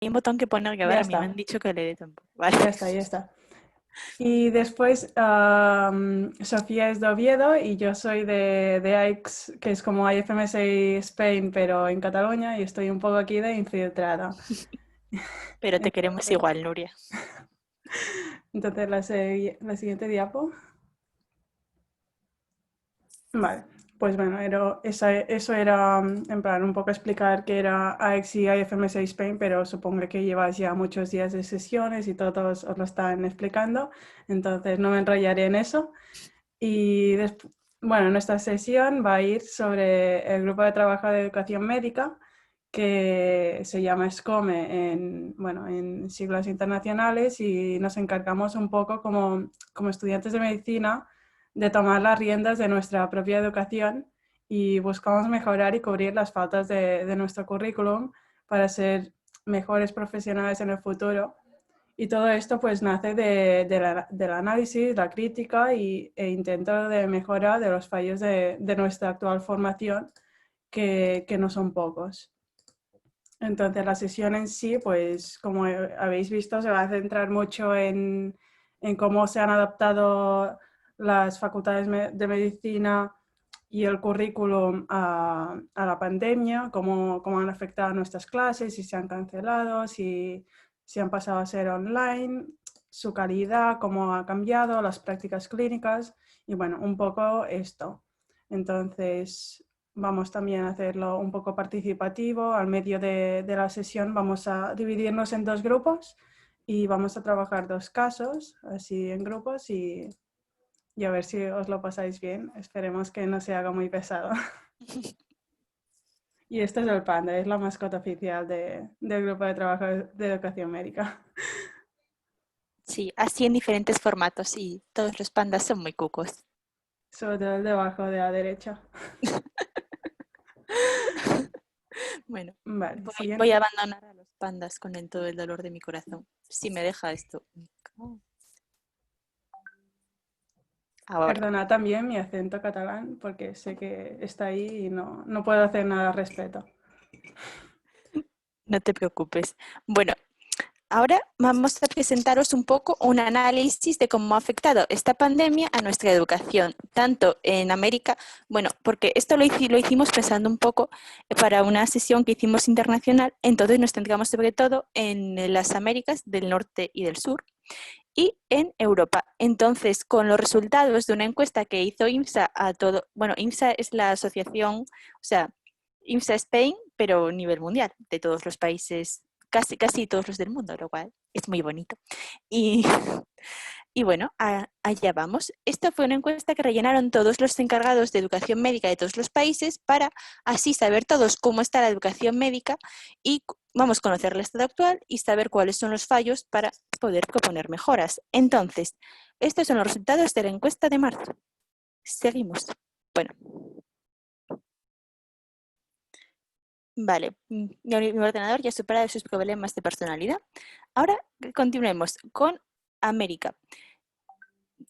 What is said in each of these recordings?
Hay un botón que pone grabar, Ya a mí me han está, dicho que le dé tampoco. Vale. ya está, ya está. Y después Sofía es de Oviedo y yo soy de AIX, que es como IFMSI Spain, pero en Cataluña, y estoy un poco aquí de infiltrada. Pero te queremos Entonces, igual, Nuria. entonces la siguiente diapo. Vale, pues bueno, eso era en plan un poco explicar qué era AX y IFMS Spain, pero supongo que lleváis ya muchos días de sesiones y todos os lo están explicando, entonces no me enrollaré en eso. Y bueno, nuestra sesión va a ir sobre el grupo de trabajo de educación médica que se llama SCOME bueno, en siglas internacionales y nos encargamos un poco como estudiantes de medicina de tomar las riendas de nuestra propia educación y buscamos mejorar y cubrir las faltas de nuestro currículum para ser mejores profesionales en el futuro. Y todo esto pues nace del análisis, la crítica e intento de mejora de los fallos de nuestra actual formación, que no son pocos. Entonces la sesión en sí, pues como habéis visto, se va a centrar mucho en cómo se han adaptado las facultades de medicina y el currículum a la pandemia, cómo han afectado nuestras clases, si se han cancelado, si han pasado a ser online, su calidad, cómo ha cambiado, las prácticas clínicas y bueno, un poco esto. Entonces, vamos también a hacerlo un poco participativo. Al medio de la sesión vamos a dividirnos en dos grupos y vamos a trabajar dos casos, así en grupos y a ver si os lo pasáis bien. Esperemos que no se haga muy pesado. Y este es el panda, es la mascota oficial del grupo de trabajo de educación médica. Sí, así en diferentes formatos y todos los pandas son muy cucos. Sobre todo el debajo de la derecha. Bueno, Vale, voy a siguiente. abandonar a los pandas con todo el dolor de mi corazón. Si me deja esto. Ahora, Perdona también mi acento catalán porque sé que está ahí y no puedo hacer nada al respecto. no te preocupes. Bueno, ahora vamos a presentaros un poco un análisis de cómo ha afectado esta pandemia a nuestra educación, tanto en América, bueno, porque esto lo hicimos pensando un poco para una sesión que hicimos internacional, entonces nos centramos sobre todo en las Américas del norte y del sur y en Europa. Entonces, con los resultados de una encuesta que hizo IMSA a todo, bueno, IMSA es la asociación, o sea, IMSA Spain, pero a nivel mundial, de todos los países, casi todos los del mundo, lo cual es muy bonito. Y, y bueno, allá vamos. Esta fue una encuesta que rellenaron todos los encargados de educación médica de todos los países para así saber todos cómo está la educación médica y vamos a conocer el estado actual y saber cuáles son los fallos para poder proponer mejoras. Entonces, estos son los resultados de la encuesta de marzo. Seguimos. Bueno, vale, mi ordenador ya ha superado sus problemas de personalidad. Ahora continuemos con América.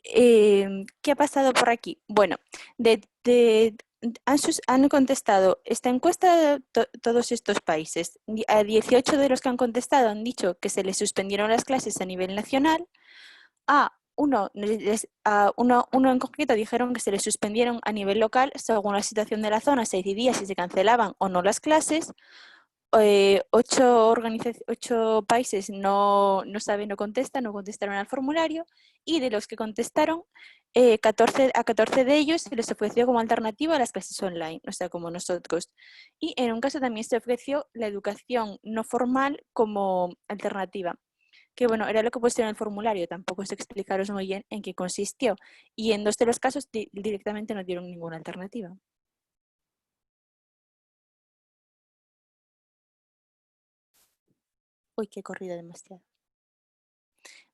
¿Qué ha pasado por aquí? Bueno, han contestado esta encuesta todos estos países. A 18 de los que han contestado han dicho que se les suspendieron las clases a nivel nacional. Uno en concreto dijeron que se les suspendieron a nivel local según la situación de la zona, se decidía si se cancelaban o no las clases. 8 países no saben, no contestaron al formulario y de los que contestaron, 14 de ellos se les ofreció como alternativa a las clases online, o sea, como nosotros. Y en un caso también se ofreció la educación no formal como alternativa, que bueno, era lo que pusieron en el formulario, tampoco sé explicaros muy bien en qué consistió. Y en 2 de los casos directamente no dieron ninguna alternativa. Uy, que he corrido demasiado.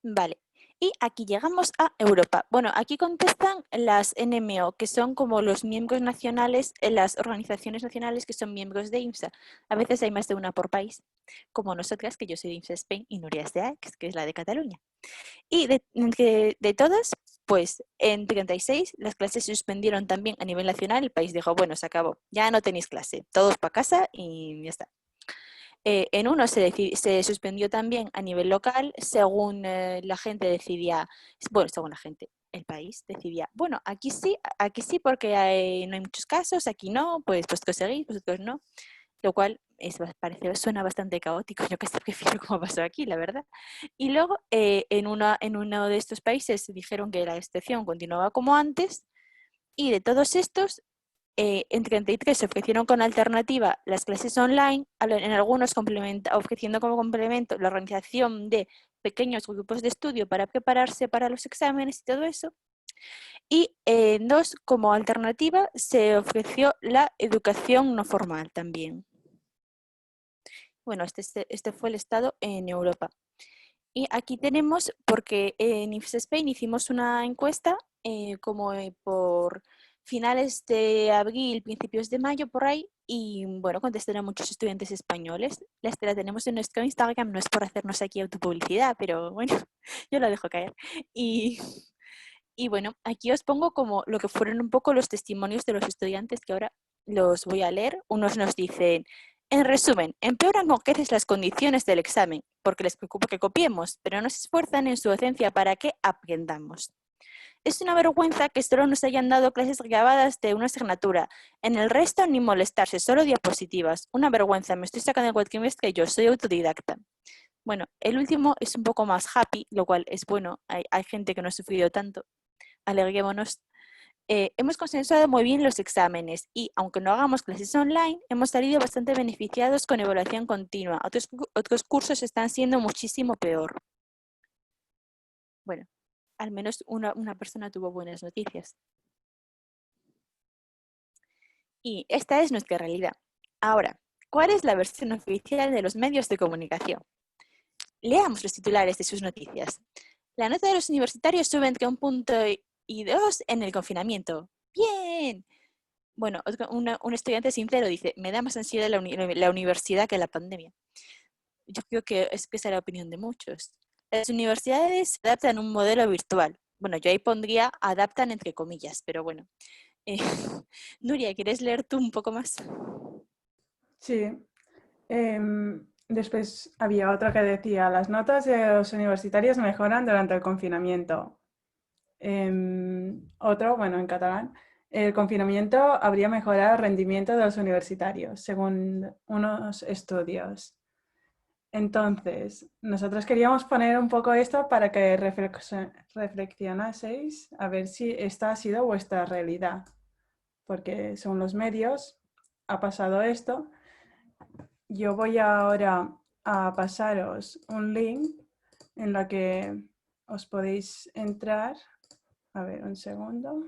Vale. Y aquí llegamos a Europa. Bueno, aquí contestan las NMO, que son como los miembros nacionales, las organizaciones nacionales que son miembros de IMSA. A veces hay más de una por país, como nosotras, que yo soy de IMSA Spain y Nuria es de AX, que es la de Cataluña. Y de todas, pues en 36 las clases se suspendieron también a nivel nacional. El país dijo, bueno, se acabó, ya no tenéis clase, todos para casa y ya está. En uno se suspendió también a nivel local según la gente decidía, bueno, según la gente, el país decidía, bueno, aquí sí porque no hay muchos casos, aquí no, pues que seguís, vosotros no, lo cual suena bastante caótico, yo casi prefiero como pasó aquí, la verdad. Y luego en uno de estos países dijeron que la excepción continuaba como antes y de todos estos en 33 se ofrecieron con alternativa las clases online, en algunos ofreciendo como complemento la organización de pequeños grupos de estudio para prepararse para los exámenes y todo eso. Y en dos, como alternativa, se ofreció la educación no formal también. Bueno, este fue el estado en Europa. Y aquí tenemos, porque en IFES Spain hicimos una encuesta como por finales de abril, principios de mayo, por ahí, y bueno, contestaron muchos estudiantes españoles. La tenemos en nuestro Instagram, no es por hacernos aquí autopublicidad, pero bueno, yo la dejo caer. Y, y bueno, aquí os pongo como lo que fueron un poco los testimonios de los estudiantes que ahora los voy a leer. Unos nos dicen, en resumen, empeoran con creces las condiciones del examen, porque les preocupa que copiemos, pero no se esfuerzan en su docencia para que aprendamos. Es una vergüenza que solo nos hayan dado clases grabadas de una asignatura. En el resto ni molestarse, solo diapositivas. Una vergüenza, me estoy sacando el cuatrimestre y yo soy autodidacta. Bueno, el último es un poco más happy, lo cual es bueno. Hay gente que no ha sufrido tanto. Alegrémonos. Hemos consensuado muy bien los exámenes y, aunque no hagamos clases online, hemos salido bastante beneficiados con evaluación continua. Otros cursos están siendo muchísimo peor. Bueno, al menos una persona tuvo buenas noticias. Y esta es nuestra realidad. Ahora, ¿cuál es la versión oficial de los medios de comunicación? Leamos los titulares de sus noticias. La nota de los universitarios sube entre 1,2 en el confinamiento. ¡Bien! Bueno, un estudiante sincero dice, me da más ansiedad la universidad que la pandemia. Yo creo que esa es la opinión de muchos. Las universidades se adaptan a un modelo virtual. Bueno, yo ahí pondría adaptan entre comillas, pero bueno. Eh, Nuria, ¿quieres leer tú un poco más? Sí. Después había otra que decía, las notas de los universitarios mejoran durante el confinamiento. Otro, bueno, en catalán, el confinamiento habría mejorado el rendimiento de los universitarios, según unos estudios. Entonces, nosotros queríamos poner un poco esto para que reflexionaseis a ver si esta ha sido vuestra realidad, porque según los medios ha pasado esto. Yo voy ahora a pasaros un link en la que os podéis entrar. A ver, un segundo.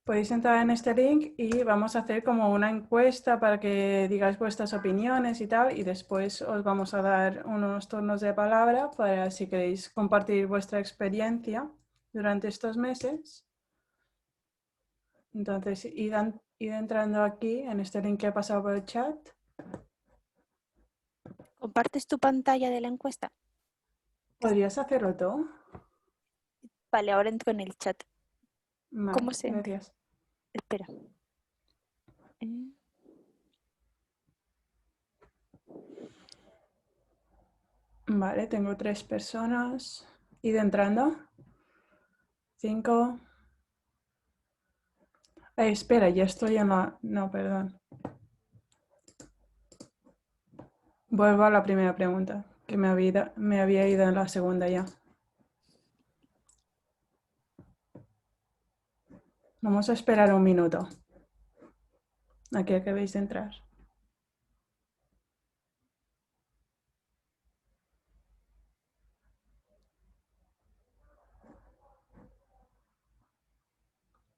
Podéis entrar en este link y vamos a hacer como una encuesta para que digáis vuestras opiniones y tal, y después os vamos a dar unos turnos de palabra para si queréis compartir vuestra experiencia durante estos meses. Entonces, id entrando aquí en este link que he pasado por el chat. ¿Compartes tu pantalla de la encuesta? ¿Podrías hacerlo tú? Vale, ahora entro en el chat. Vale, ¿Cómo se entra? gracias. Espera. Eh, Vale, tengo 3 personas. Id entrando. 5. Espera, ya estoy en la... No, perdón. Vuelvo a la primera pregunta, que me había ido en la segunda ya. Vamos a esperar un minuto. Aquí acabéis de entrar.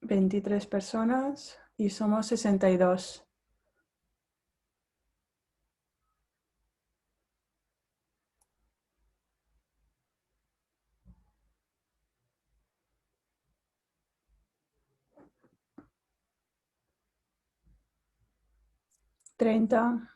¿23 personas y somos 62. ¿30?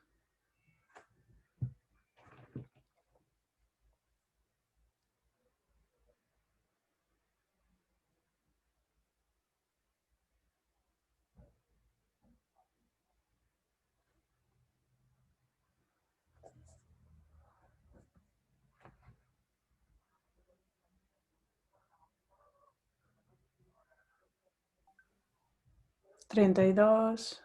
32.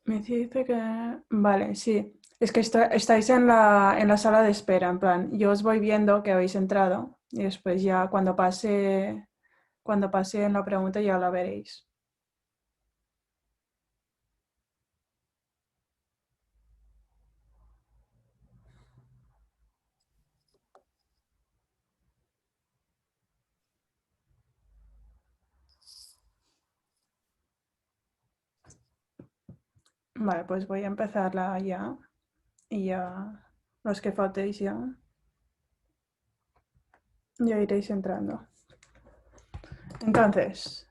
Me dice que... Vale, sí. Es que estáis en la sala de espera, en plan, yo os voy viendo que habéis entrado y después ya cuando pase en la pregunta ya la veréis. Vale, pues voy a empezarla ya y ya los que faltéis ya iréis entrando. Entonces,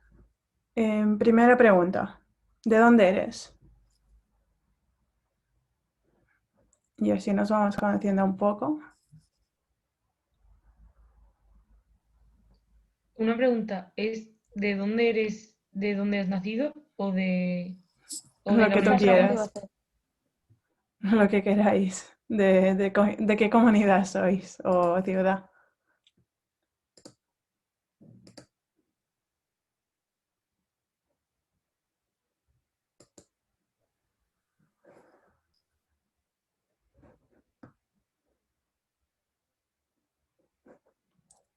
primera pregunta, ¿de dónde eres? Y así nos vamos conociendo un poco. Una pregunta, ¿es de dónde has nacido o de Lo la que tú La pregunta iba a quieras, universidad? ser, lo que queráis. ¿De qué comunidad sois o ciudad?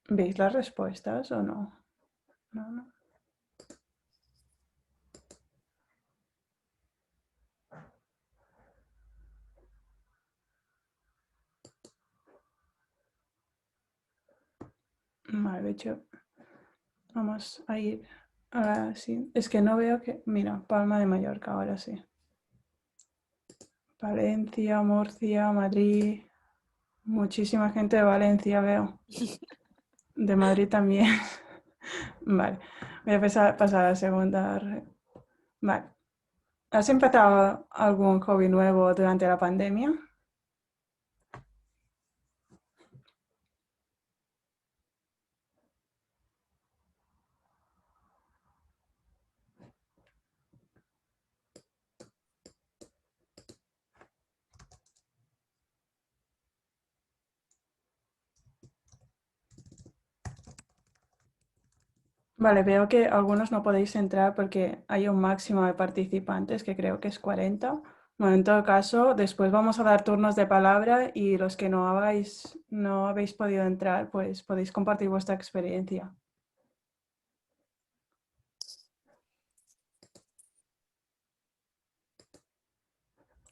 ¿Veis las respuestas o no? No, no. Vale, de hecho, vamos a ir. Ahora sí. Es que no veo que. Mira, Palma de Mallorca, ahora sí. Valencia, Murcia, Madrid. Muchísima gente de Valencia veo. De Madrid también. Vale. Voy a pasar a la segunda. Vale. ¿Has empezado algún hobby nuevo durante la pandemia? Vale, veo que algunos no podéis entrar porque hay un máximo de participantes, que creo que es 40. Bueno, en todo caso, después vamos a dar turnos de palabra y los que no habéis podido entrar, pues podéis compartir vuestra experiencia.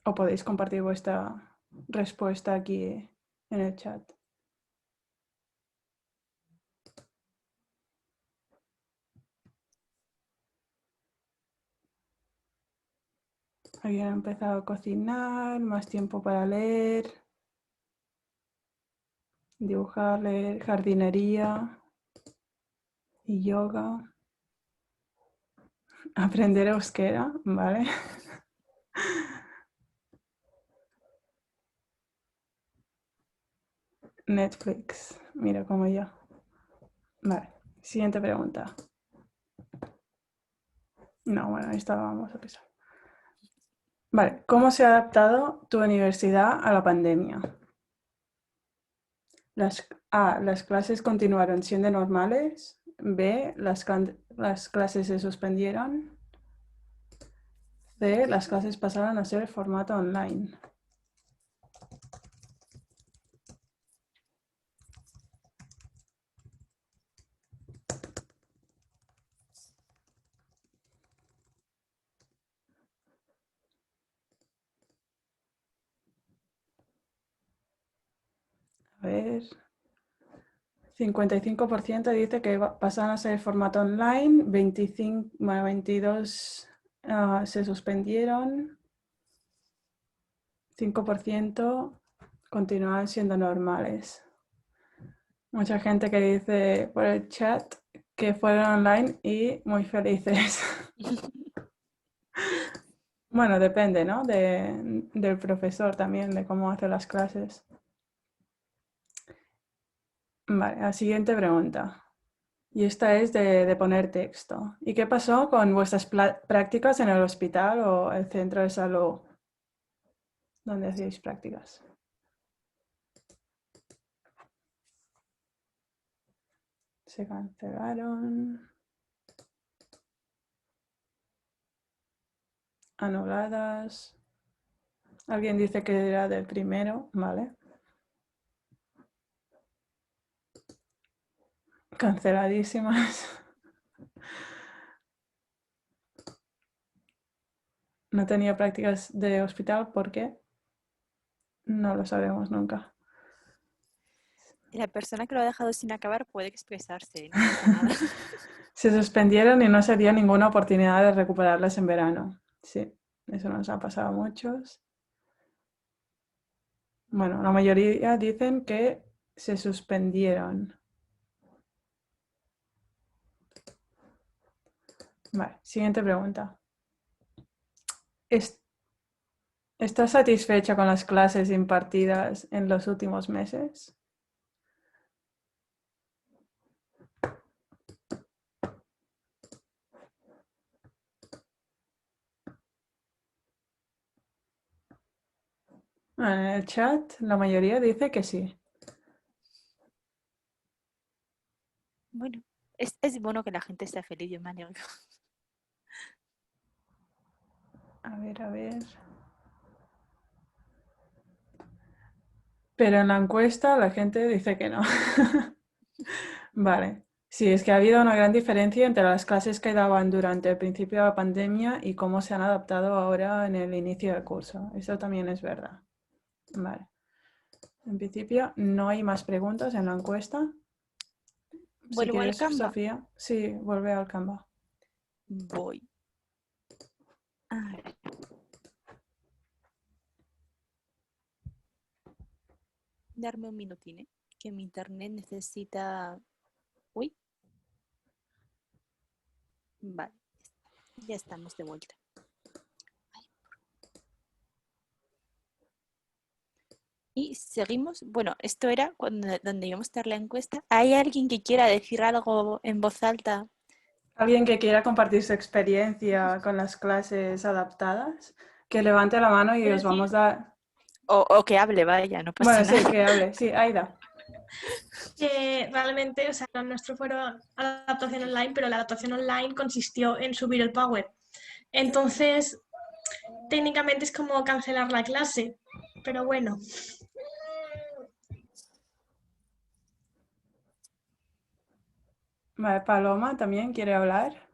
O podéis compartir vuestra respuesta aquí en el chat. Habían empezado a cocinar, más tiempo para leer, dibujar, leer, jardinería y yoga. Aprender euskera, ¿vale? Netflix, mira como yo. Vale, siguiente pregunta. No, bueno, esta la vamos a pasar. Vale, ¿cómo se ha adaptado tu universidad a la pandemia? Las clases continuaron siendo normales. B, las clases se suspendieron. C, las clases pasaron a ser formato online. A ver, 55% dice que pasaron a ser formato online, 25, bueno, 22 se suspendieron, 5% continúan siendo normales. Mucha gente que dice por el chat que fueron online y muy felices. Bueno, depende, ¿no? Del profesor también, de cómo hace las clases. Vale, la siguiente pregunta. Y esta es de poner texto. ¿Y qué pasó con vuestras prácticas en el hospital o el centro de salud donde hacíais prácticas? Se cancelaron. anuladas. Alguien dice que era del primero, vale. Canceladísimas. No tenía prácticas de hospital, ¿por qué? No lo sabremos nunca. La persona que lo ha dejado sin acabar puede expresarse, no pasa nada. Se suspendieron y no se dio ninguna oportunidad de recuperarlas en verano. Sí, eso nos ha pasado a muchos. Bueno, la mayoría dicen que se suspendieron. Vale, siguiente pregunta. ¿Estás satisfecha con las clases impartidas en los últimos meses? Bueno, en el chat la mayoría dice que sí. Bueno, es bueno que la gente esté feliz, yo me alegro. A ver, a ver. Pero en la encuesta la gente dice que no. Vale. Sí, es que ha habido una gran diferencia entre las clases que daban durante el principio de la pandemia y cómo se han adaptado ahora en el inicio del curso. Eso también es verdad. Vale. En principio no hay más preguntas en la encuesta. Si Vuelvo al quieres, Canva. Sofía. Sí, vuelve al Canva. Voy. A ver. Darme un minutín, ¿eh? Que mi internet necesita... Uy, vale. Ya estamos de vuelta. Y seguimos. Bueno, esto era donde íbamos a dar la encuesta. ¿Hay alguien que quiera decir algo en voz alta? ¿Alguien que quiera compartir su experiencia con las clases adaptadas? Que levante la mano y Quiero os decir vamos a dar... O que hable, vaya, no pasa Bueno, sí, nada. que hable. Sí, Aida. que realmente, o sea, lo nuestro fueron adaptación online, pero la adaptación online consistió en subir el Power. Entonces, técnicamente es como cancelar la clase, pero bueno. Vale, Paloma también quiere hablar.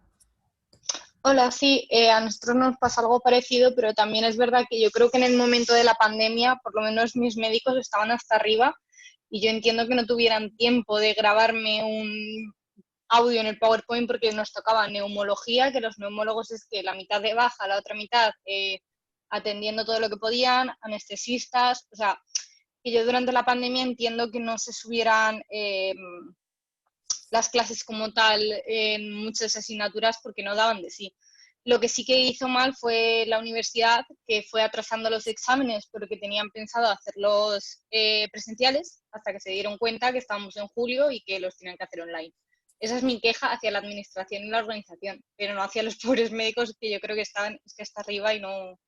Hola, sí, a nosotros nos pasa algo parecido, pero también es verdad que yo creo que en el momento de la pandemia, por lo menos mis médicos estaban hasta arriba y yo entiendo que no tuvieran tiempo de grabarme un audio en el PowerPoint porque nos tocaba neumología, que los neumólogos es que la mitad de baja, la otra mitad atendiendo todo lo que podían, anestesistas, o sea, que yo durante la pandemia entiendo que no se subieran las clases como tal en muchas asignaturas porque no daban de sí. Lo que sí que hizo mal fue la universidad, que fue atrasando los exámenes porque tenían pensado hacerlos presenciales hasta que se dieron cuenta que estábamos en julio y que los tenían que hacer online. Esa es mi queja hacia la administración y la organización, pero no hacia los pobres médicos que yo creo que estaban es que hasta arriba y no,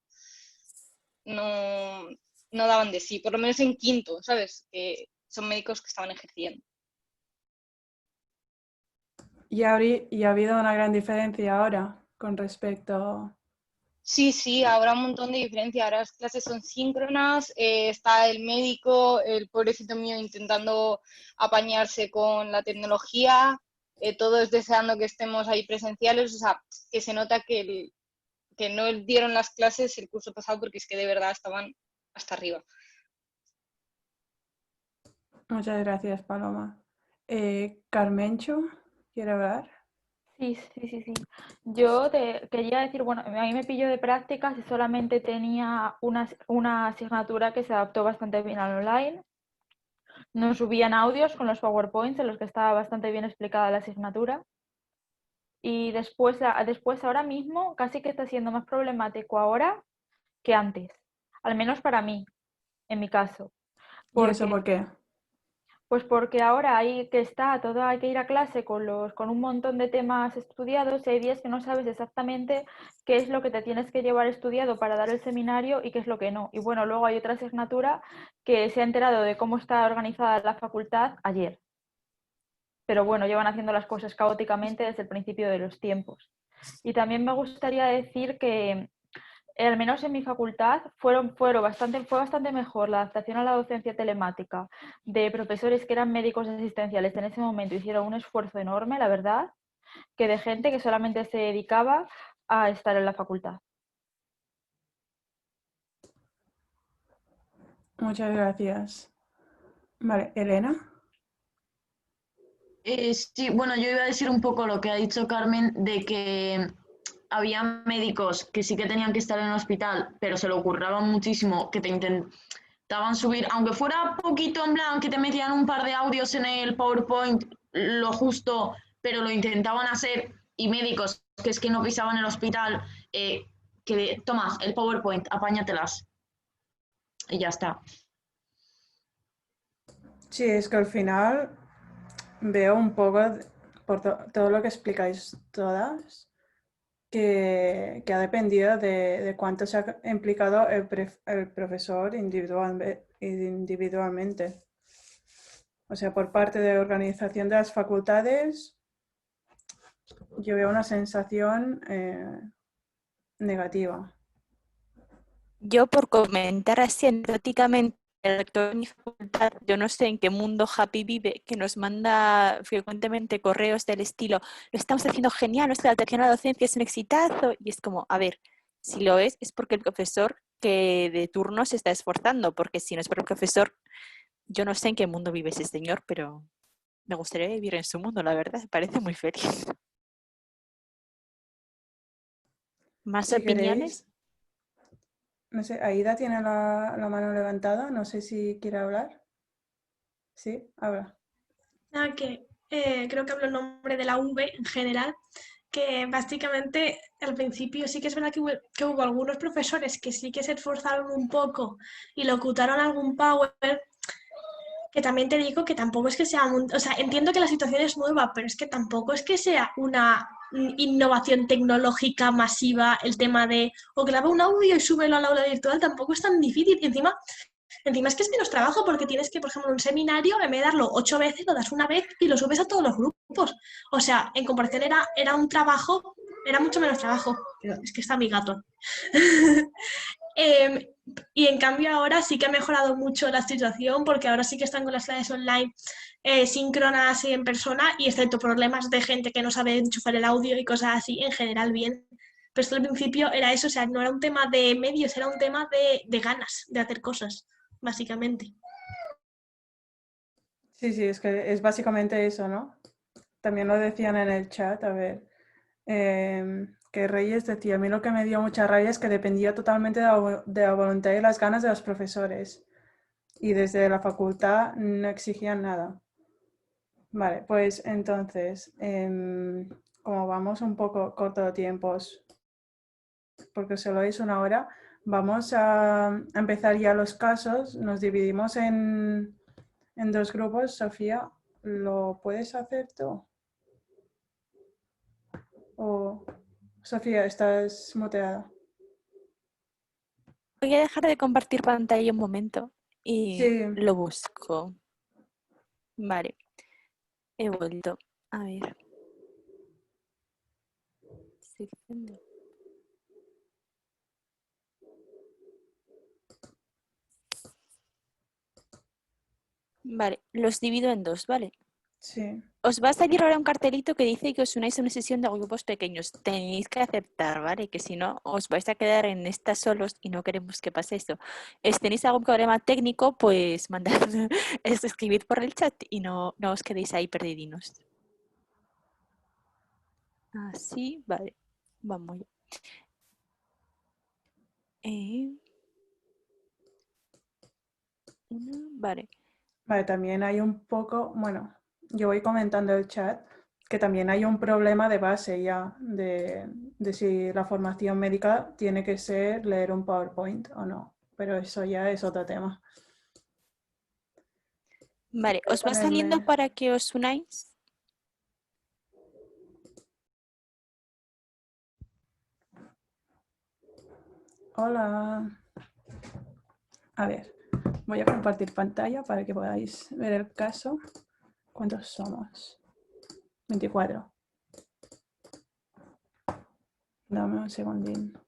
no daban de sí, por lo menos en quinto, ¿sabes? Que son médicos que estaban ejerciendo. Y ha habido una gran diferencia ahora con respecto... Sí, habrá un montón de diferencia. Ahora las clases son síncronas, está el médico, el pobrecito mío intentando apañarse con la tecnología, todos deseando que estemos ahí presenciales, o sea, que se nota que no dieron las clases el curso pasado porque es que de verdad estaban hasta arriba. Muchas gracias, Paloma. Carmencho, ¿quiere hablar? Sí. Yo te quería decir, bueno, a mí me pilló de prácticas y solamente tenía una asignatura que se adaptó bastante bien al online. Nos subían audios con los PowerPoints en los que estaba bastante bien explicada la asignatura. Y después ahora mismo casi que está siendo más problemático ahora que antes, al menos para mí, en mi caso. ¿Y eso Porque por qué? Pues porque ahora hay que ir a clase con un montón de temas estudiados y hay días que no sabes exactamente qué es lo que te tienes que llevar estudiado para dar el seminario y qué es lo que no. Y bueno, luego hay otra asignatura que se ha enterado de cómo está organizada la facultad ayer. Pero bueno, llevan haciendo las cosas caóticamente desde el principio de los tiempos. Y también me gustaría decir que al menos en mi facultad, fue bastante mejor la adaptación a la docencia telemática de profesores que eran médicos asistenciales en ese momento, hicieron un esfuerzo enorme, la verdad, que de gente que solamente se dedicaba a estar en la facultad. Muchas gracias. Vale, Elena. Sí, bueno, yo iba a decir un poco lo que ha dicho Carmen, de que había médicos que sí que tenían que estar en el hospital, pero se lo curraban muchísimo, que te intentaban subir, aunque fuera poquito en plan, que te metían un par de audios en el PowerPoint, lo justo, pero lo intentaban hacer, y médicos que es que no pisaban el hospital, que toma el PowerPoint, apáñatelas, y ya está. Sí, es que al final veo un poco, por todo lo que explicáis todas, que ha dependido de cuánto se ha implicado el profesor individualmente. O sea, por parte de organización de las facultades, yo veo una sensación negativa. Yo, por comentar así anecdóticamente, el rector de mi facultad, yo no sé en qué mundo Happy vive, que nos manda frecuentemente correos del estilo, lo estamos haciendo genial, nuestra adaptación a la docencia es un exitazo, y es como, a ver, si lo es porque el profesor que de turno se está esforzando, porque si no es por el profesor, yo no sé en qué mundo vive ese señor, pero me gustaría vivir en su mundo, la verdad, me parece muy feliz. ¿Más Si opiniones? queréis, no sé, Aida tiene la mano levantada, no sé si quiere hablar. Sí, habla. Nada, que creo que hablo en nombre de la V en general, que básicamente al principio sí que es verdad que hubo algunos profesores que sí que se esforzaron un poco y locutaron algún power, que también te digo que tampoco es que sea, o sea, entiendo que la situación es nueva, pero es que tampoco es que sea una innovación tecnológica masiva el tema de o graba un audio y súbelo al aula virtual, tampoco es tan difícil. Y encima es que es menos trabajo porque tienes que, por ejemplo, un seminario, en vez de darlo 8 veces, lo das una vez y lo subes a todos los grupos. O sea, en comparación era un trabajo, era mucho menos trabajo. Pero es que está mi gato. Y en cambio ahora sí que ha mejorado mucho la situación porque ahora sí que están con las clases online síncronas y en persona y excepto problemas de gente que no sabe enchufar el audio y cosas así, en general bien. Pero esto al principio era eso, o sea, no era un tema de medios, era un tema de ganas de hacer cosas, básicamente. Sí, es que es básicamente eso, ¿no? También lo decían en el chat, a ver, que Reyes decía, a mí lo que me dio mucha rabia es que dependía totalmente de la voluntad y las ganas de los profesores y desde la facultad no exigían nada. Vale, pues entonces, como vamos un poco corto de tiempos, porque solo es una hora, vamos a empezar ya los casos, nos dividimos en 2 grupos. Sofía, ¿lo puedes hacer tú? O Sofía, estás muteada. Voy a dejar de compartir pantalla un momento y Sí, lo busco. Vale, he vuelto. A ver. Sección de- Vale, los divido en 2, ¿vale? sí. Os va a salir ahora un cartelito que dice que os unáis a una sesión de grupos pequeños. Tenéis que aceptar, ¿vale? Que si no, os vais a quedar en estas solos y no queremos que pase esto. Si tenéis algún problema técnico, pues mandad, escribid por el chat y no os quedéis ahí perdidinos. Así, vale. Vamos ya. Vale. Vale, también hay un poco, bueno, yo voy comentando el chat, que también hay un problema de base ya, de si la formación médica tiene que ser leer un PowerPoint o no, pero eso ya es otro tema. Vale, Voy a ¿os va saliendo ponerme... para que os unáis? Hola. A ver, voy a compartir pantalla para que podáis ver el caso. ¿Cuántos somos? 24. Dame un segundín.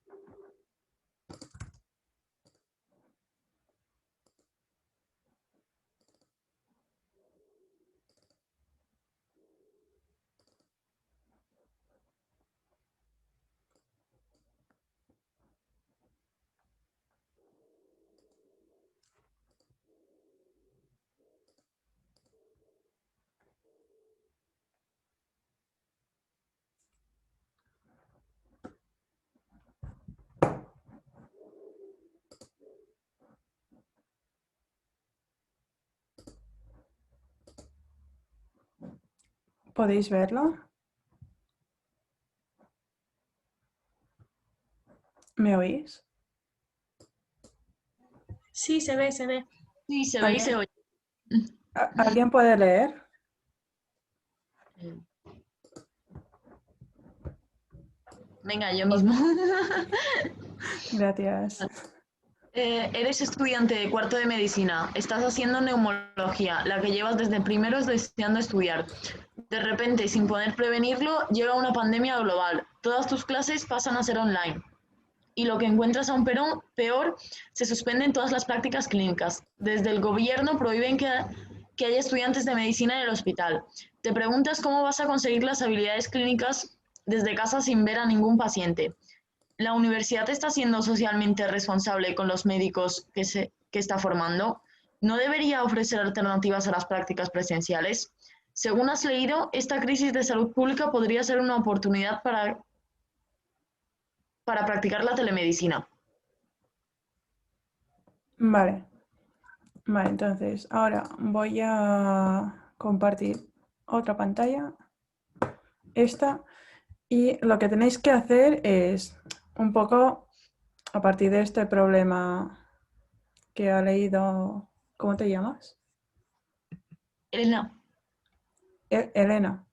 ¿Podéis verlo? ¿Me oís? Sí, se ve, se ve. Sí, se ve y se oye. ¿Alguien puede leer? Venga, yo mismo. Gracias. Eres estudiante de cuarto de medicina, estás haciendo neumología, la que llevas desde primeros deseando estudiar. De repente, sin poder prevenirlo, llega una pandemia global. Todas tus clases pasan a ser online. Y lo que encuentras aún peor, se suspenden todas las prácticas clínicas. Desde el gobierno prohíben que haya estudiantes de medicina en el hospital. Te preguntas cómo vas a conseguir las habilidades clínicas desde casa sin ver a ningún paciente. ¿La universidad está siendo socialmente responsable con los médicos que está formando? ¿No debería ofrecer alternativas a las prácticas presenciales? Según has leído, esta crisis de salud pública podría ser una oportunidad para practicar la telemedicina. Vale. Vale, entonces ahora voy a compartir otra pantalla, esta, y lo que tenéis que hacer es un poco, a partir de este problema que ha leído, ¿cómo te llamas? Elena. Elena.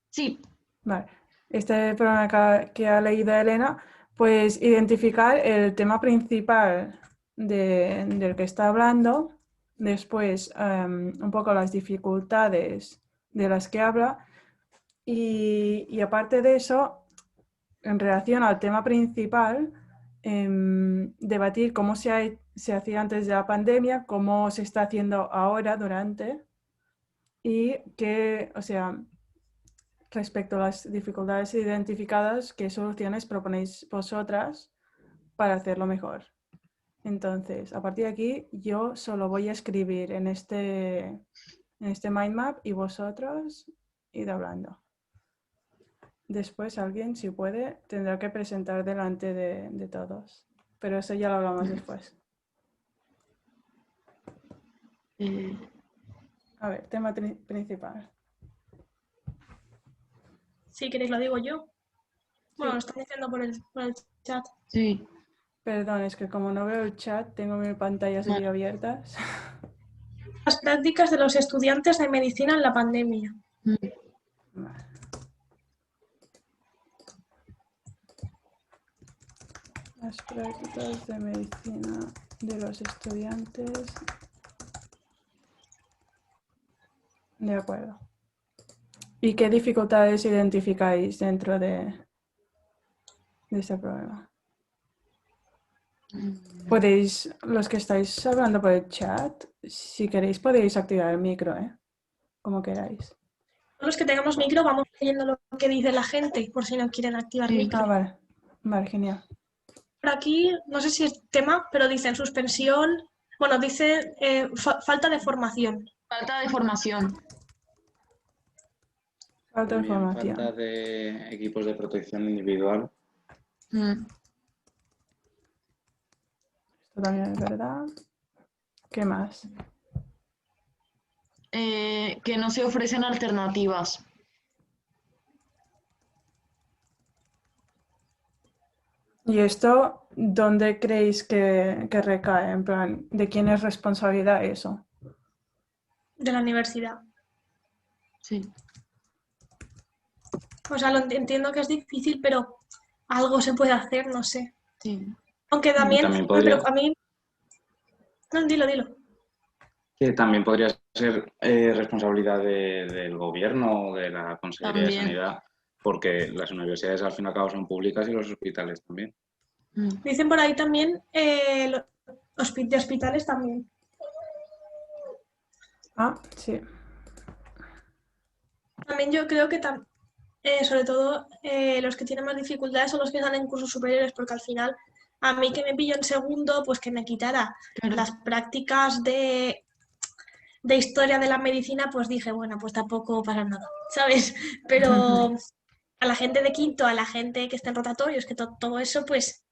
Sí. Vale. Este problema que ha leído Elena, pues identificar el tema principal del que está hablando, después un poco las dificultades de las que habla y aparte de eso, en relación al tema principal, debatir cómo se hacía antes de la pandemia, cómo se está haciendo ahora durante y qué, o sea, respecto a las dificultades identificadas, ¿qué soluciones proponéis vosotras para hacerlo mejor? Entonces, a partir de aquí, yo solo voy a escribir en este mind map y vosotros id hablando. Después alguien, si puede, tendrá que presentar delante de todos. Pero eso ya lo hablamos después. A ver, tema principal. Si queréis lo digo yo. Bueno, Sí. lo están diciendo por el chat. Sí. Perdón, es que como no veo el chat, tengo mis pantallas aquí Vale. abiertas. Las prácticas de los estudiantes de medicina en la pandemia. Vale. Las prácticas de medicina de los estudiantes. De acuerdo. ¿Y qué dificultades identificáis dentro de este problema? Podéis, los que estáis hablando por el chat, si queréis podéis activar el micro, como queráis. Los que tengamos micro vamos leyendo lo que dice la gente, por si no quieren activar Sí. micro. Ah, vale. Vale, genial. Por aquí, no sé si es tema, pero dicen suspensión, bueno, dice falta de formación. Falta de formación. Falta de También información. falta de equipos de protección individual. Esto también es verdad. ¿Qué más? Que no se ofrecen alternativas. ¿Y esto dónde creéis que recae? En plan, ¿de quién es responsabilidad eso? De la universidad. Sí. O sea, entiendo que es difícil, pero algo se puede hacer, no sé. Sí. Aunque también, También podría- pero a mí... No, dilo. Que también podría ser responsabilidad del gobierno o de la Consejería de También. Sanidad, porque las universidades al fin y al cabo son públicas y los hospitales también. Dicen por ahí también de hospitales también. Ah, sí. También yo creo que sobre todo los que tienen más dificultades son los que están en cursos superiores, porque al final a mí que me pillo en segundo, pues que me quitara Claro. las prácticas de historia de la medicina, pues dije, bueno, pues tampoco pasa nada, ¿sabes? Pero a la gente de quinto, a la gente que está en rotatorios, que todo eso, pues...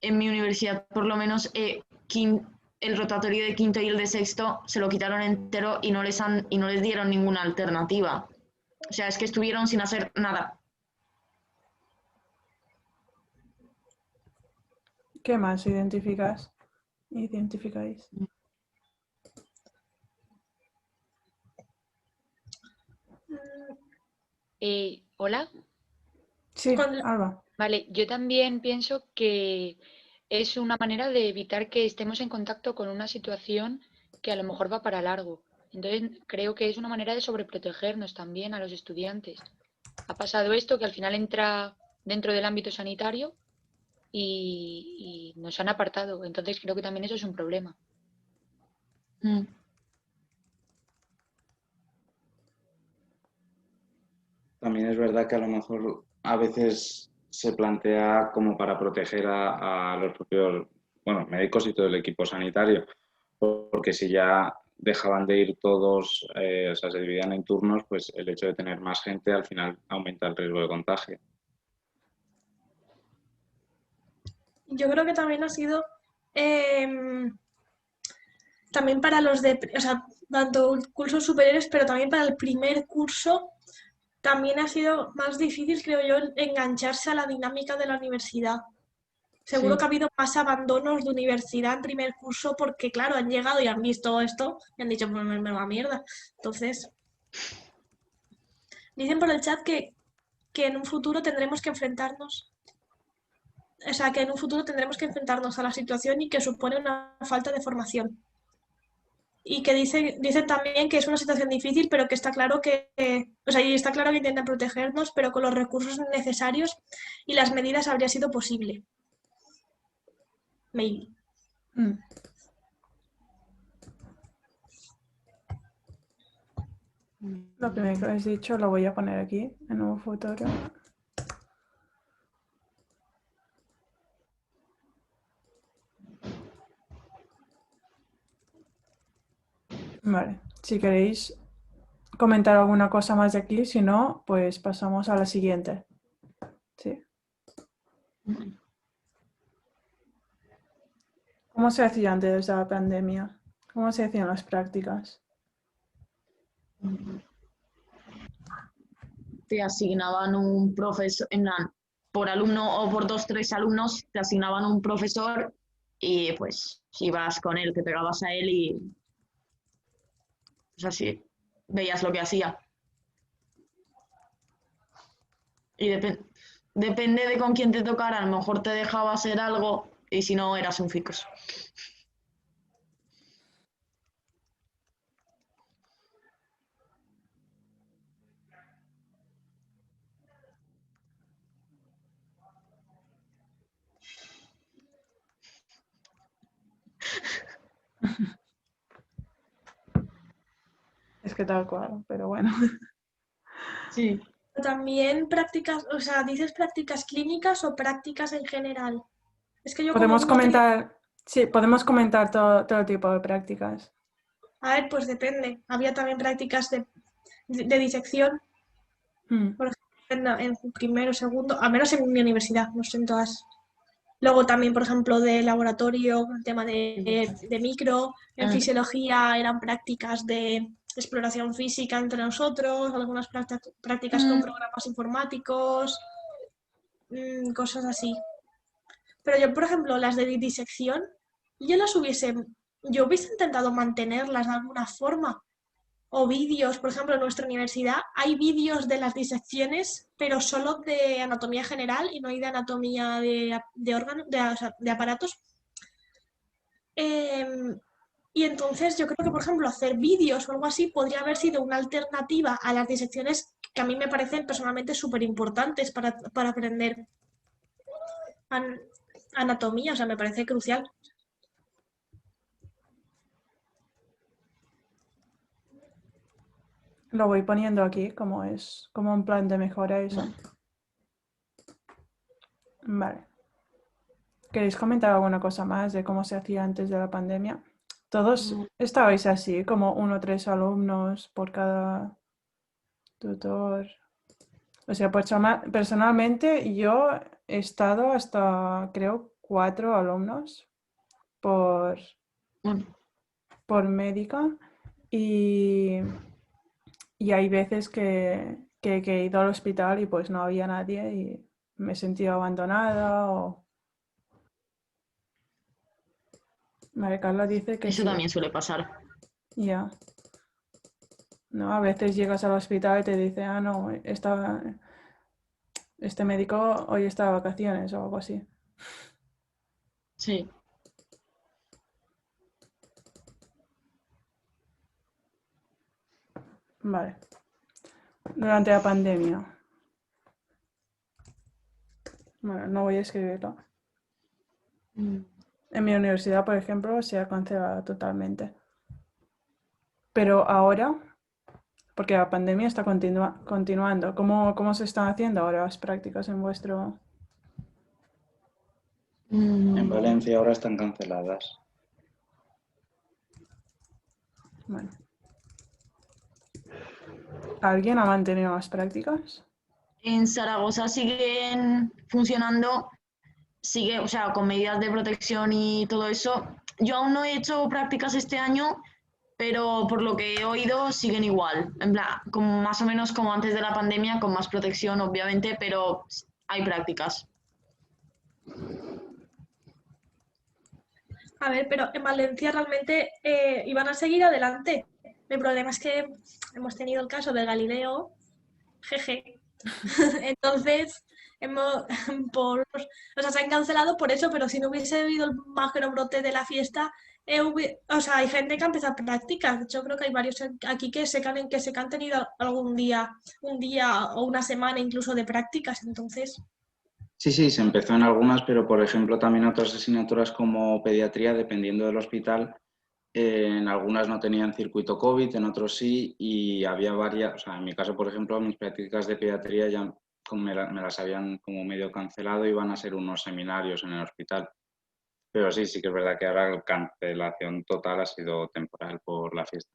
En mi universidad, por lo menos, el rotatorio de quinto y el de sexto se lo quitaron entero y no les dieron ninguna alternativa. O sea, es que estuvieron sin hacer nada. ¿Qué más identificáis? Hola. Sí, Con- Alba. Vale, yo también pienso que es una manera de evitar que estemos en contacto con una situación que a lo mejor va para largo. Entonces, creo que es una manera de sobreprotegernos también a los estudiantes. Ha pasado esto que al final entra dentro del ámbito sanitario y nos han apartado. Entonces, creo que también eso es un problema. Mm. También es verdad que a lo mejor a veces se plantea como para proteger a los propios, bueno, médicos y todo el equipo sanitario, porque si ya dejaban de ir todos, o sea, se dividían en turnos, pues el hecho de tener más gente al final aumenta el riesgo de contagio. Yo creo que también ha sido también para los o sea, tanto cursos superiores, pero también para el primer curso, también ha sido más difícil, creo yo, engancharse a la dinámica de la universidad. Seguro Sí. que ha habido más abandonos de universidad en primer curso porque, claro, han llegado y han visto esto y han dicho, pues me va mierda. Entonces, dicen por el chat que en un futuro tendremos que enfrentarnos, o sea, que en un futuro tendremos que enfrentarnos a la situación y que supone una falta de formación. Y que dice también que es una situación difícil, pero que está claro o sea, y está claro que intentan protegernos, pero con los recursos necesarios y las medidas habría sido posible. Maybe. Mm. Lo primero que habéis dicho lo voy a poner aquí en un futuro. Vale, si queréis comentar alguna cosa más de aquí, si no, pues pasamos a la siguiente. Sí. ¿Cómo se hacía antes de la pandemia? ¿Cómo se hacían las prácticas? Te asignaban un profesor, por alumno o por 2, 3 alumnos, te asignaban un profesor y pues ibas con él, te pegabas a él y pues así veías lo que hacía. Y depende de con quién te tocara, a lo mejor te dejaba hacer algo y si no, eras un ficus. Es que tal cual, pero bueno. Sí. También prácticas, o sea, ¿dices prácticas clínicas o prácticas en general? Es que yo como Podemos no tenía... comentar, sí, podemos comentar todo tipo de prácticas. A ver, pues depende. Había también prácticas de disección, Mm. por ejemplo, en primero, segundo, al menos en mi universidad, no sé en todas. Luego también, por ejemplo, de laboratorio, el tema de micro. En fisiología eran prácticas de exploración física entre nosotros, algunas prácticas con programas informáticos, cosas así. Pero yo, por ejemplo, las de disección, yo hubiese intentado mantenerlas de alguna forma. O vídeos, por ejemplo, en nuestra universidad hay vídeos de las disecciones, pero solo de anatomía general y no hay de anatomía de órganos, o sea, de aparatos. Y entonces yo creo que, por ejemplo, hacer vídeos o algo así podría haber sido una alternativa a las disecciones que a mí me parecen personalmente súper importantes para aprender anatomía, o sea, me parece crucial. Lo voy poniendo aquí como es, como un plan de mejora eso. Vale. ¿Queréis comentar alguna cosa más de cómo se hacía antes de la pandemia? ¿Todos estabais así, como 1 o 3 alumnos por cada tutor? O sea, personalmente yo he estado hasta, creo, 4 alumnos por Bueno, por médica y hay veces que he ido al hospital y pues no había nadie y me he sentido abandonada o... María Carla dice que eso sí, también suele pasar. ya. No, a veces llegas al hospital y te dice, ah, no, este médico hoy está de vacaciones o algo así. Sí. Vale. Durante la pandemia. Bueno, no voy a escribirlo. En mi universidad, por ejemplo, se ha cancelado totalmente. Pero ahora, porque la pandemia está continuando, ¿cómo se están haciendo ahora las prácticas en vuestro...? En Valencia ahora están canceladas. Bueno. ¿Alguien ha mantenido las prácticas? En Zaragoza siguen funcionando, o sea, con medidas de protección y todo eso. Yo aún no he hecho prácticas este año, pero por lo que he oído siguen igual. En plan, como más o menos como antes de la pandemia, con más protección, obviamente, pero hay prácticas. A ver, pero en Valencia realmente iban a seguir adelante. El problema es que hemos tenido el caso de Galileo, jeje. Entonces, o sea, se han cancelado por eso, pero si no hubiese habido el macrobrote de la fiesta, o sea, hay gente que ha empezado prácticas. Yo creo que hay varios aquí que sé que han tenido algún día, un día o una semana incluso de prácticas. Entonces, Sí, se empezó en algunas, pero por ejemplo también otras asignaturas como pediatría, dependiendo del hospital, en algunas no tenían circuito COVID, en otros sí, y había varias, o sea, en mi caso, por ejemplo, mis prácticas de pediatría ya me las habían como medio cancelado y van a ser unos seminarios en el hospital. Pero sí que es verdad que ahora la cancelación total ha sido temporal por la fiesta.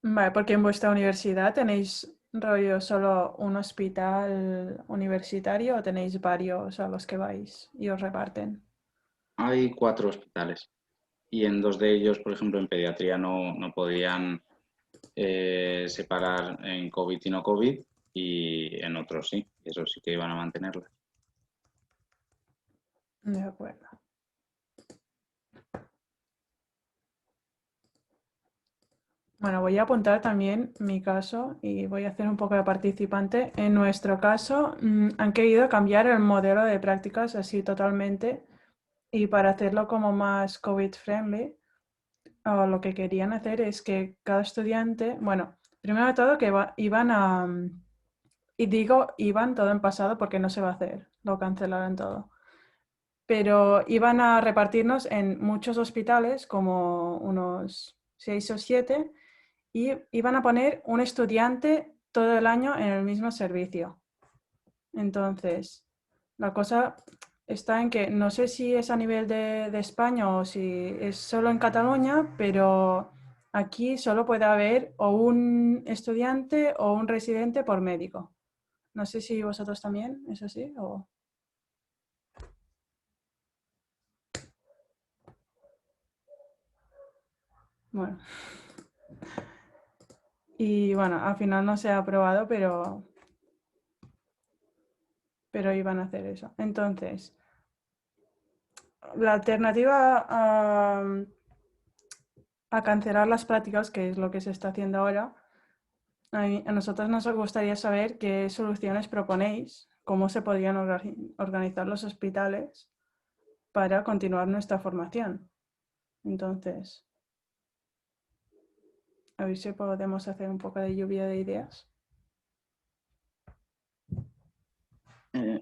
Vale, porque en vuestra universidad tenéis rollo solo un hospital universitario o tenéis varios a los que vais y os reparten. Hay 4 hospitales y en 2 de ellos, por ejemplo, en pediatría no podían separar en COVID y no COVID, y en otros sí, eso sí que iban a mantenerla. De acuerdo. Bueno, voy a apuntar también mi caso y voy a hacer un poco de participante. En nuestro caso, han querido cambiar el modelo de prácticas así totalmente y para hacerlo como más COVID-friendly, lo que querían hacer es que cada estudiante, bueno, primero de todo que iban a, y digo iban todo en pasado porque no se va a hacer, lo cancelaron todo, pero iban a repartirnos en muchos hospitales, como unos 6 o 7, y iban a poner un estudiante todo el año en el mismo servicio. Entonces, la cosa está en que no sé si es a nivel de España o si es solo en Cataluña, pero aquí solo puede haber o un estudiante o un residente por médico. No sé si vosotros también, ¿es así? O... Bueno. Y bueno, al final no se ha aprobado, pero iban a hacer eso. Entonces, la alternativa a cancelar las prácticas, que es lo que se está haciendo ahora, a nosotros nos gustaría saber qué soluciones proponéis, cómo se podrían organizar los hospitales para continuar nuestra formación. Entonces, a ver si podemos hacer un poco de lluvia de ideas.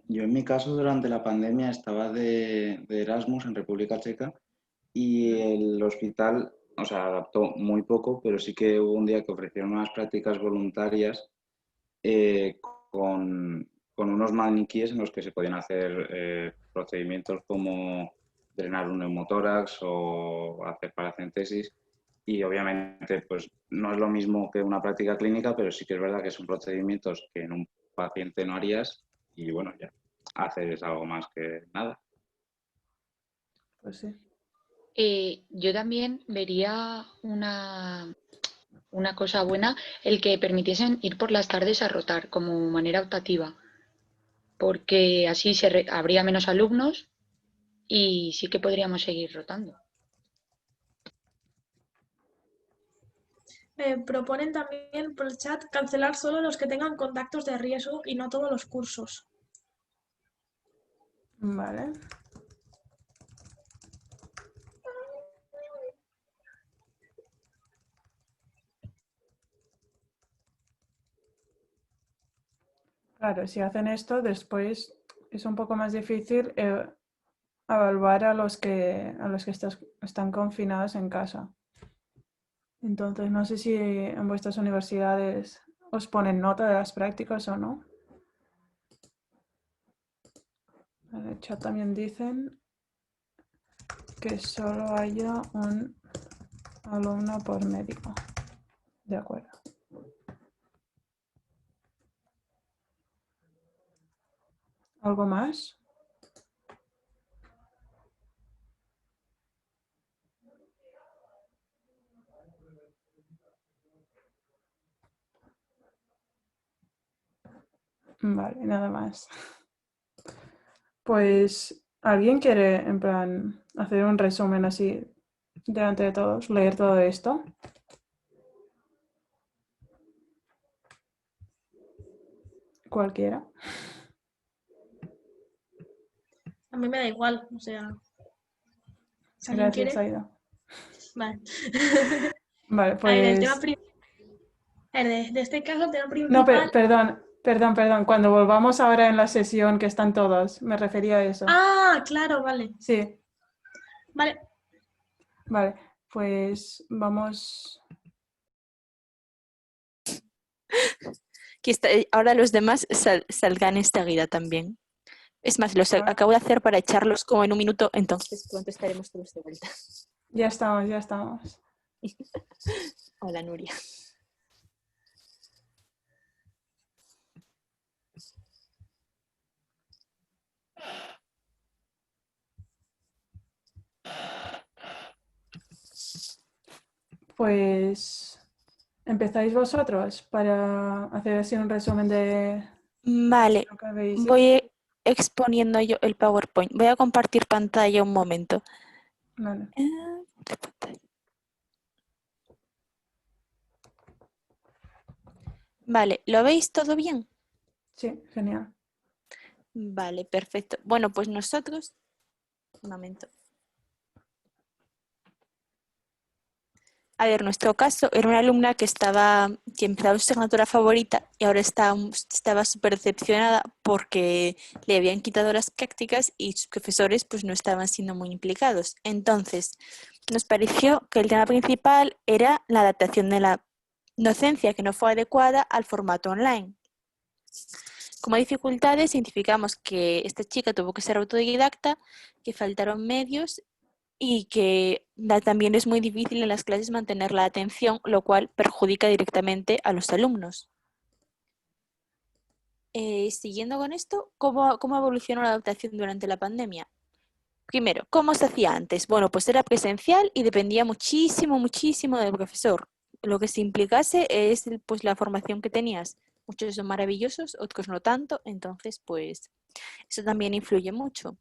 Yo en mi caso durante la pandemia estaba de Erasmus en República Checa y el hospital, o sea, adaptó muy poco, pero sí que hubo un día que ofrecieron unas prácticas voluntarias eh, con unos maniquíes en los que se podían hacer procedimientos como drenar un neumotórax o hacer paracentesis. Y obviamente pues no es lo mismo que una práctica clínica, pero sí que es verdad que son procedimientos que en un paciente no harías y bueno, ya haces algo más que nada. Pues sí. Yo también vería una cosa buena el que permitiesen ir por las tardes a rotar como manera optativa, porque así habría menos alumnos y sí que podríamos seguir rotando. Proponen también por el chat cancelar solo los que tengan contactos de riesgo y no todos los cursos. Vale. Claro, si hacen esto, después es un poco más difícil evaluar a los que están confinados en casa. Entonces, no sé si en vuestras universidades os ponen nota de las prácticas o no. En el chat también dicen que solo haya un alumno por médico. De acuerdo. ¿Algo más? Vale, nada más. Pues, ¿alguien quiere, en plan, hacer un resumen así delante de todos, leer todo esto? Cualquiera. A mí me da igual, o sea, si alguien Gracias, quiere. Aida. Vale. Vale, A ver, el tema pues... de este caso, el tema No, principal. perdón. Cuando volvamos ahora en la sesión que están todos, me refería a eso. Ah, claro, vale. Sí, Vale. vale. Pues vamos... Ahora los demás salgan enseguida también. Es más, los Ah. acabo de hacer para echarlos como en un minuto, entonces pronto estaremos todos de vuelta. Ya estamos. Hola, Nuria. Pues empezáis vosotros para hacer así un resumen de Vale, lo que habéis dicho. voy exponiendo yo el PowerPoint. Voy a compartir pantalla un momento. Vale. Vale, ¿lo veis todo bien? Sí, genial. Vale, perfecto. Bueno, pues nosotros... Un momento. A ver, nuestro caso era una alumna que empezaba su asignatura favorita y ahora estaba súper decepcionada porque le habían quitado las prácticas y sus profesores pues no estaban siendo muy implicados. Entonces, nos pareció que el tema principal era la adaptación de la docencia que no fue adecuada al formato online. Como dificultades, identificamos que esta chica tuvo que ser autodidacta, que faltaron medios y que también es muy difícil en las clases mantener la atención, lo cual perjudica directamente a los alumnos. Siguiendo con esto, ¿cómo evolucionó la adaptación durante la pandemia? Primero, ¿cómo se hacía antes? Bueno, pues era presencial y dependía muchísimo del profesor. Lo que se implicase es pues la formación que tenías. Muchos son maravillosos, otros no tanto, entonces pues eso también influye mucho.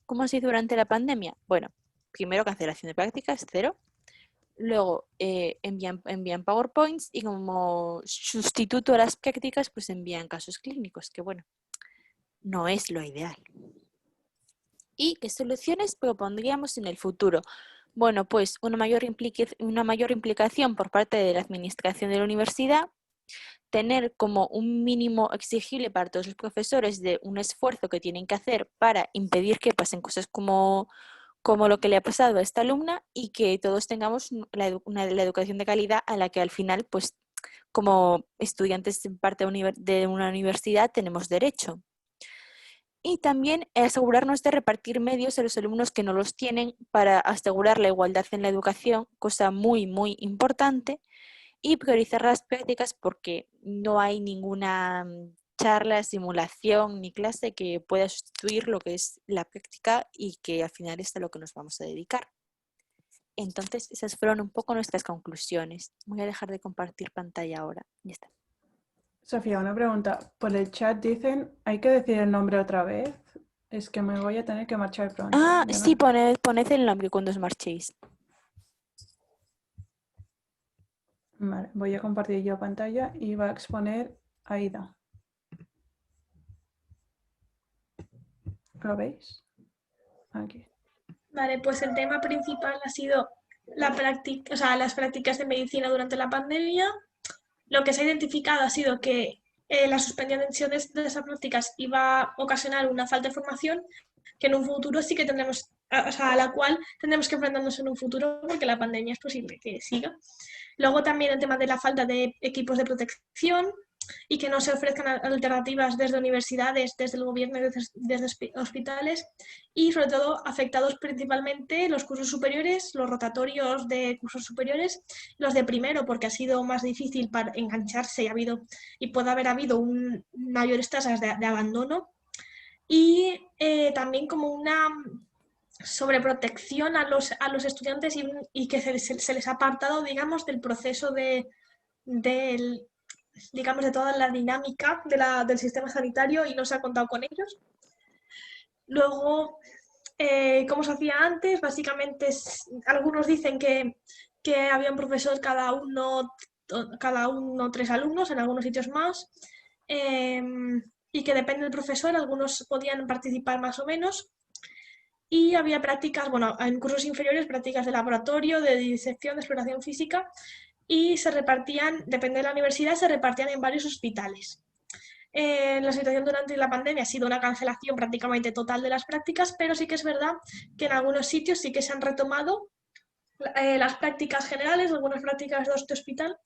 ¿Cómo se hizo durante la pandemia? Bueno, primero cancelación de prácticas, 0. Luego envían PowerPoints y como sustituto a las prácticas pues envían casos clínicos, que bueno, no es lo ideal. ¿Y qué soluciones propondríamos en el futuro? Bueno, pues una mayor implicación por parte de la administración de la universidad, tener como un mínimo exigible para todos los profesores de un esfuerzo que tienen que hacer para impedir que pasen cosas como lo que le ha pasado a esta alumna y que todos tengamos la educación de calidad a la que al final, pues como estudiantes en parte de una universidad tenemos derecho. Y también asegurarnos de repartir medios a los alumnos que no los tienen para asegurar la igualdad en la educación, cosa muy importante, y priorizar las prácticas porque no hay ninguna charla, simulación ni clase que pueda sustituir lo que es la práctica y que al final es a lo que nos vamos a dedicar. Entonces, esas fueron un poco nuestras conclusiones. Voy a dejar de compartir pantalla ahora. Ya está. Sofía, una pregunta. Por el chat dicen, ¿hay que decir el nombre otra vez? Es que me voy a tener que marchar pronto. Ah, Yo sí, no- poned el nombre cuando os marchéis. Vale, voy a compartir yo pantalla y va a exponer Aida. ¿Lo veis? Aquí. Vale, pues el tema principal ha sido las prácticas de medicina durante la pandemia. Lo que se ha identificado ha sido que la suspensión de esas prácticas iba a ocasionar una falta de formación que en un futuro sí que tendremos, a la cual tendremos que enfrentarnos en un futuro porque la pandemia es posible que siga. Luego también el tema de la falta de equipos de protección y que no se ofrezcan alternativas desde universidades, desde el gobierno y desde hospitales, y sobre todo afectados principalmente los cursos superiores, los rotatorios de cursos superiores, los de primero porque ha sido más difícil para engancharse y puede haber habido mayores tasas de abandono, y también como una sobreprotección a los estudiantes y que se les ha apartado, digamos, del proceso digamos, de toda la dinámica del sistema sanitario y no se ha contado con ellos. Luego, como se hacía antes, básicamente algunos dicen que había un profesor cada uno 3 alumnos, en algunos sitios más, y que depende del profesor, algunos podían participar más o menos. Y había prácticas, bueno, en cursos inferiores, prácticas de laboratorio, de disección, de exploración física, y se repartían, depende de la universidad, se repartían en varios hospitales. La situación durante la pandemia ha sido una cancelación prácticamente total de las prácticas, pero sí que es verdad que en algunos sitios sí que se han retomado las prácticas generales, algunas prácticas de hospital.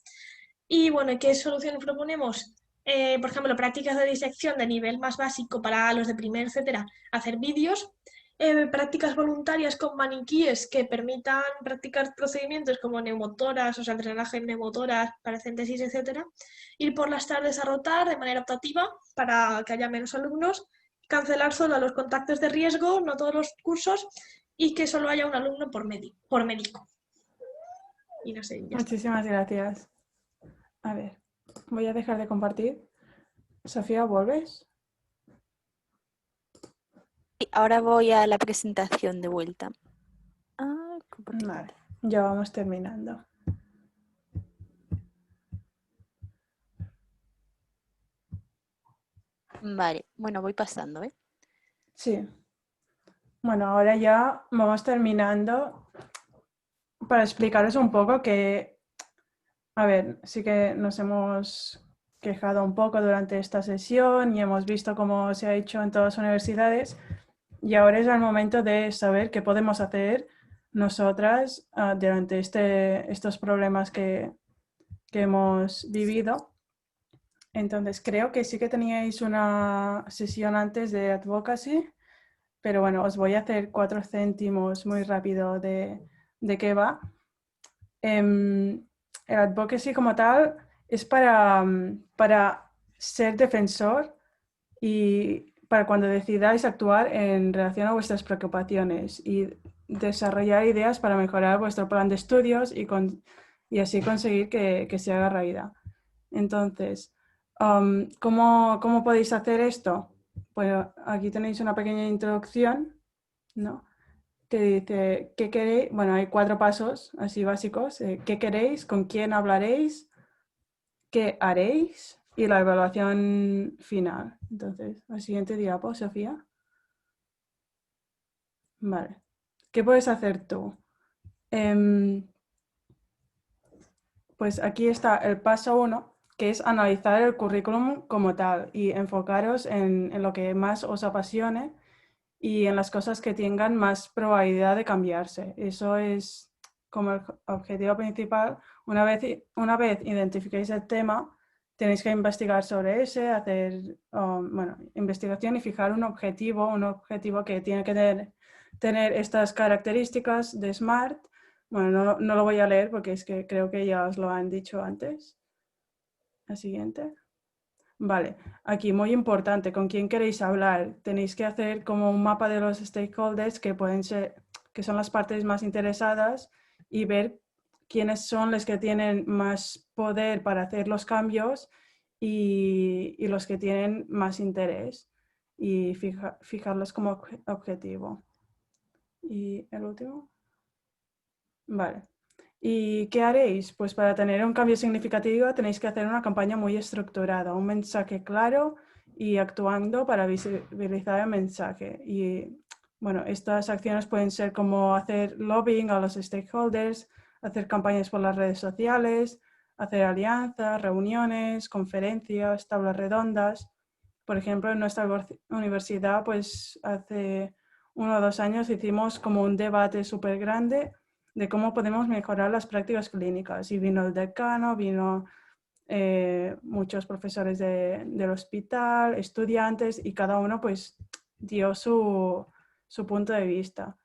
Y bueno, ¿qué soluciones proponemos? Por ejemplo, prácticas de disección de nivel más básico para los de primer, etcétera, hacer vídeos. Prácticas voluntarias con maniquíes que permitan practicar procedimientos como neumotoras, o sea, drenaje en neumotoras, paracentesis, etcétera. Ir por las tardes a rotar de manera optativa para que haya menos alumnos. Cancelar solo a los contactos de riesgo, no todos los cursos, y que solo haya un alumno por médico. Y no sé, ya está. Muchísimas gracias. A ver, voy a dejar de compartir. Sofía, ¿vuelves? Y ahora voy a la presentación de vuelta. Compartir Vale, pantalla. ya vamos terminando. Vale, bueno, voy pasando, ¿eh? Sí. Bueno, ahora ya vamos terminando para explicaros un poco que, a ver, sí que nos hemos quejado un poco durante esta sesión y hemos visto cómo se ha hecho en todas las universidades, y ahora es el momento de saber qué podemos hacer nosotras durante estos problemas que hemos vivido. Entonces, creo que sí que teníais una sesión antes de advocacy, pero bueno, os voy a hacer 4 céntimos muy rápido de qué va. El advocacy como tal es para ser defensor y para cuando decidáis actuar en relación a vuestras preocupaciones y desarrollar ideas para mejorar vuestro plan de estudios y así conseguir que se haga realidad. Entonces, ¿cómo podéis hacer esto? Pues aquí tenéis una pequeña introducción, ¿no? Que dice, ¿qué queréis? Bueno, hay 4 pasos así básicos. ¿Qué queréis? ¿Con quién hablaréis? ¿Qué haréis? Y la evaluación final. Entonces, al siguiente diapo, Sofía. Vale. ¿Qué puedes hacer tú? Pues aquí está el paso 1, que es analizar el currículum como tal y enfocaros en lo que más os apasione y en las cosas que tengan más probabilidad de cambiarse. Eso es como el objetivo principal. Una vez identifiquéis el tema, tenéis que investigar sobre ese, hacer investigación y fijar un objetivo que tiene que tener estas características de SMART. Bueno, no lo voy a leer porque es que creo que ya os lo han dicho antes. La siguiente. Vale, aquí muy importante, ¿con quién queréis hablar? Tenéis que hacer como un mapa de los stakeholders que son las partes más interesadas y ver quiénes son los que tienen más poder para hacer los cambios y los que tienen más interés y fijarlos como objetivo. ¿Y el último? Vale. ¿Y qué haréis? Pues para tener un cambio significativo tenéis que hacer una campaña muy estructurada, un mensaje claro y actuando para visibilizar el mensaje. Y bueno, estas acciones pueden ser como hacer lobbying a los stakeholders, hacer campañas por las redes sociales, hacer alianzas, reuniones, conferencias, tablas redondas. Por ejemplo, en nuestra universidad, pues hace 1 o 2 años hicimos como un debate súper grande de cómo podemos mejorar las prácticas clínicas. Y vino el decano, vino muchos profesores del hospital, estudiantes, y cada uno pues dio su punto de vista.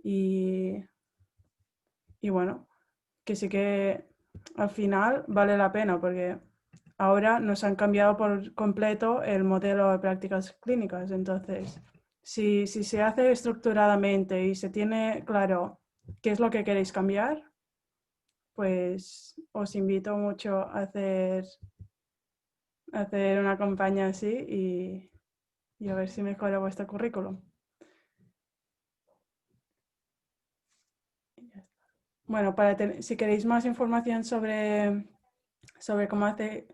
Y bueno, que sí que al final vale la pena porque ahora nos han cambiado por completo el modelo de prácticas clínicas. Entonces, si se hace estructuradamente y se tiene claro qué es lo que queréis cambiar, pues os invito mucho a hacer una campaña así y a ver si mejora vuestro currículum. Bueno, si queréis más información sobre cómo hacer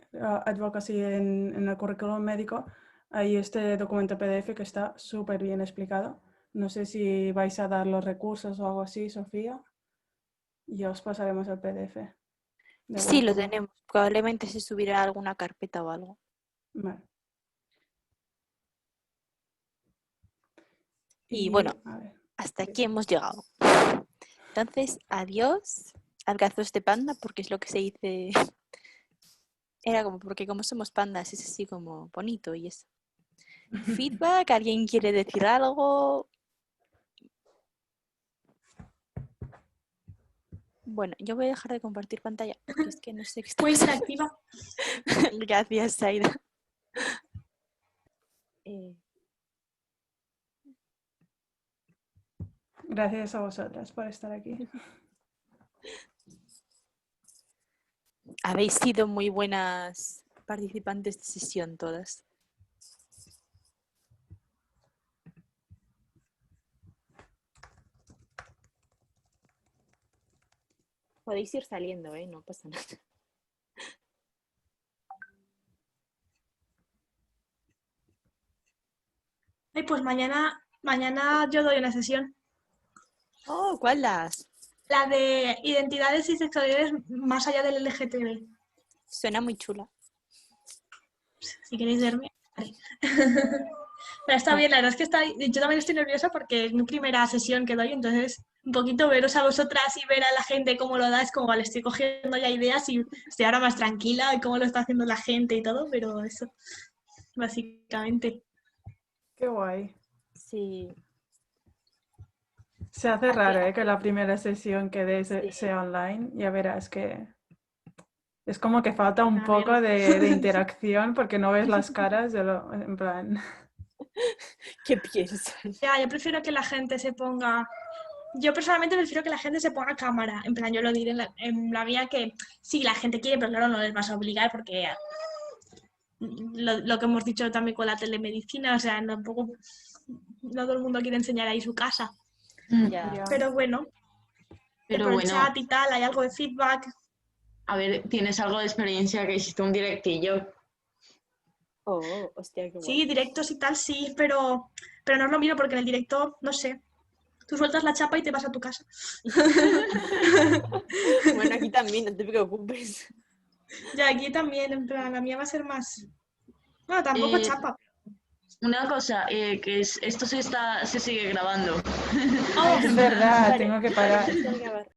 advocacy en el currículum médico, hay este documento PDF que está súper bien explicado. No sé si vais a dar los recursos o algo así, Sofía. Y os pasaremos el PDF. Sí, lo tenemos. Probablemente se subirá a alguna carpeta o algo. Vale. Y bueno, a ver. hasta aquí hemos llegado. Entonces, adiós, abrazos de panda, porque es lo que se dice. Era como, porque como somos pandas es así como bonito y eso. Feedback, ¿alguien quiere decir algo? Bueno, yo voy a dejar de compartir pantalla, porque es que no sé qué está Muy pasando. interactiva. Gracias, Aida. Gracias a vosotras por estar aquí. Habéis sido muy buenas participantes de sesión todas. Podéis ir saliendo, no pasa nada. Ay, pues mañana yo doy una sesión. Oh, ¿cuál das? La de identidades y sexualidades más allá del LGTB. Suena muy chula. Si queréis verme. Vale. Pero está bien, la verdad es que yo también estoy nerviosa porque es mi primera sesión que doy, entonces un poquito veros a vosotras y ver a la gente cómo lo da, es como, vale, estoy cogiendo ya ideas y estoy ahora más tranquila de cómo lo está haciendo la gente y todo, pero eso, básicamente. Qué guay. Sí. Se hace raro que la primera sesión que des Sí. sea online. Ya verás que es como que falta un A poco ver. de interacción porque no ves las caras en plan... ¿Qué piensas? Ya, yo prefiero que la gente se ponga... Yo personalmente prefiero que la gente se ponga cámara. En plan, yo lo diré en la mía que sí, la gente quiere, pero claro, no les vas a obligar porque lo que hemos dicho también con la telemedicina, o sea, tampoco no todo el mundo quiere enseñar ahí su casa. Ya. Pero bueno, por el chat y tal, hay algo de feedback. A ver, tienes algo de experiencia que hiciste un directillo. Oh, hostia, qué guay. Sí, directos y tal, sí, pero no es lo mismo porque en el directo, no sé, tú sueltas la chapa y te vas a tu casa. Bueno, aquí también, no te preocupes. Ya, aquí también, en plan, la mía va a ser más... Bueno, tampoco chapa. Una cosa, que esto se sigue grabando. Oh, Es verdad, Vale, tengo que parar. empezar a grabar.